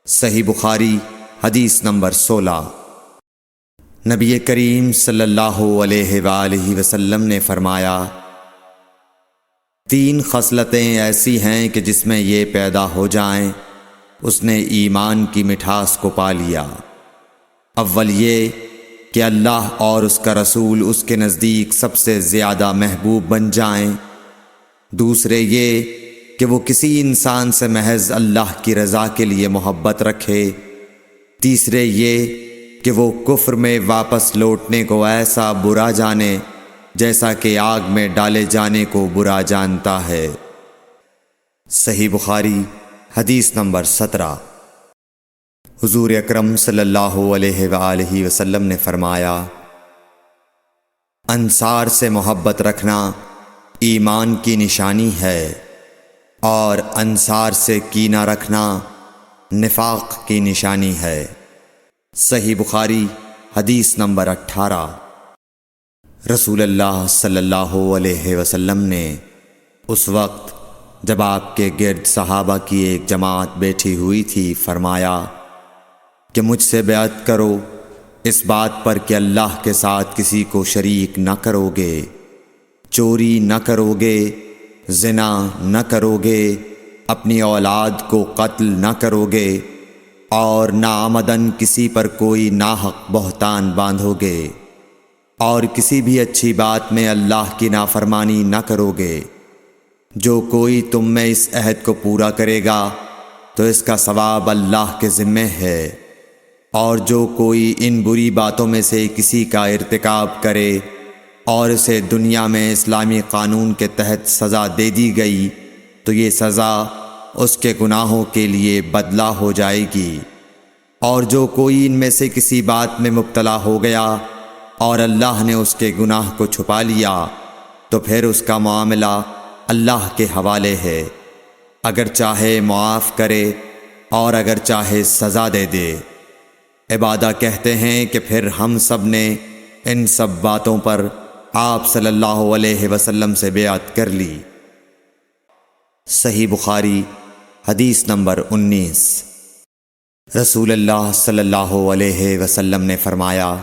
صحیح بخاری حدیث نمبر 16۔ نبی کریم صلی اللہ علیہ وآلہ وسلم نے فرمایا، 3 خصلتیں ایسی ہیں کہ جس میں یہ پیدا ہو جائیں اس نے ایمان کی مٹھاس کو پا لیا۔ اول یہ کہ اللہ اور اس کا رسول اس کے نزدیک سب سے زیادہ محبوب بن جائیں۔ دوسرے یہ کہ وہ کسی انسان سے محض اللہ کی رضا کے لیے محبت رکھے۔ تیسرے یہ کہ وہ کفر میں واپس لوٹنے کو ایسا برا جانے جیسا کہ آگ میں ڈالے جانے کو برا جانتا ہے۔ صحیح بخاری حدیث نمبر 17۔ حضور اکرم صلی اللہ علیہ وآلہ وسلم نے فرمایا، انصار سے محبت رکھنا ایمان کی نشانی ہے، اور انصار سے کینہ رکھنا نفاق کی نشانی ہے۔ صحیح بخاری حدیث نمبر 18۔ رسول اللہ صلی اللہ علیہ وسلم نے اس وقت جب آپ کے گرد صحابہ کی ایک جماعت بیٹھی ہوئی تھی فرمایا کہ مجھ سے بیعت کرو اس بات پر کہ اللہ کے ساتھ کسی کو شریک نہ کرو گے، چوری نہ کرو گے، زنا نہ کرو گے، اپنی اولاد کو قتل نہ کرو گے، اور ناعمدن کسی پر کوئی ناحق بہتان باندھو گے، اور کسی بھی اچھی بات میں اللہ کی نافرمانی نہ کرو گے۔ جو کوئی تم میں اس عہد کو پورا کرے گا تو اس کا ثواب اللہ کے ذمے ہے، اور جو کوئی ان بری باتوں میں سے کسی کا ارتکاب کرے اور اسے دنیا میں اسلامی قانون کے تحت سزا دے دی گئی تو یہ سزا اس کے گناہوں کے لیے بدلہ ہو جائے گی، اور جو کوئی ان میں سے کسی بات میں مبتلا ہو گیا اور اللہ نے اس کے گناہ کو چھپا لیا تو پھر اس کا معاملہ اللہ کے حوالے ہے، اگر چاہے معاف کرے اور اگر چاہے سزا دے دے۔ عبادہ کہتے ہیں کہ پھر ہم سب نے ان سب باتوں پر آپ صلی اللہ علیہ وسلم سے بیعت کر لی۔ صحیح بخاری حدیث نمبر 19۔ رسول اللہ صلی اللہ علیہ وسلم نے فرمایا،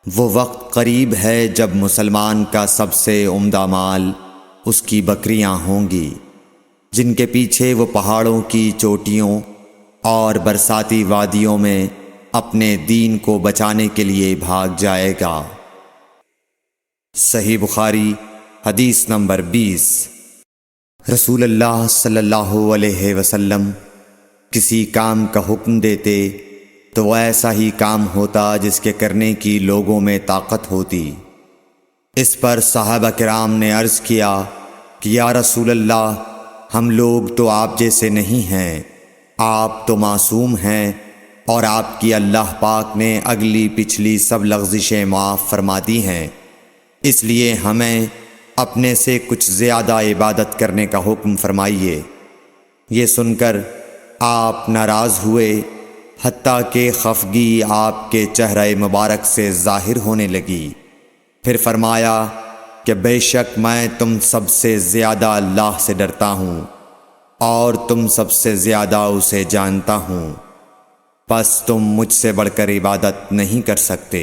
وہ وقت قریب ہے جب مسلمان کا سب سے عمدہ مال اس کی بکریاں ہوں گی، جن کے پیچھے وہ پہاڑوں کی چوٹیوں اور برساتی وادیوں میں اپنے دین کو بچانے کے لیے بھاگ جائے گا۔ صحیح بخاری حدیث نمبر 20۔ رسول اللہ صلی اللہ علیہ وسلم کسی کام کا حکم دیتے تو وہ ایسا ہی کام ہوتا جس کے کرنے کی لوگوں میں طاقت ہوتی۔ اس پر صحابہ کرام نے عرض کیا کہ یا رسول اللہ، ہم لوگ تو آپ جیسے نہیں ہیں، آپ تو معصوم ہیں، اور آپ کی اللہ پاک نے اگلی پچھلی سب لغزشیں معاف فرما دی ہیں، اس لیے ہمیں اپنے سے کچھ زیادہ عبادت کرنے کا حکم فرمائیے۔ یہ سن کر آپ ناراض ہوئے، حتیٰ کہ خفگی آپ کے چہرہ مبارک سے ظاہر ہونے لگی۔ پھر فرمایا کہ بے شک میں تم سب سے زیادہ اللہ سے ڈرتا ہوں، اور تم سب سے زیادہ اسے جانتا ہوں، پس تم مجھ سے بڑھ کر عبادت نہیں کر سکتے۔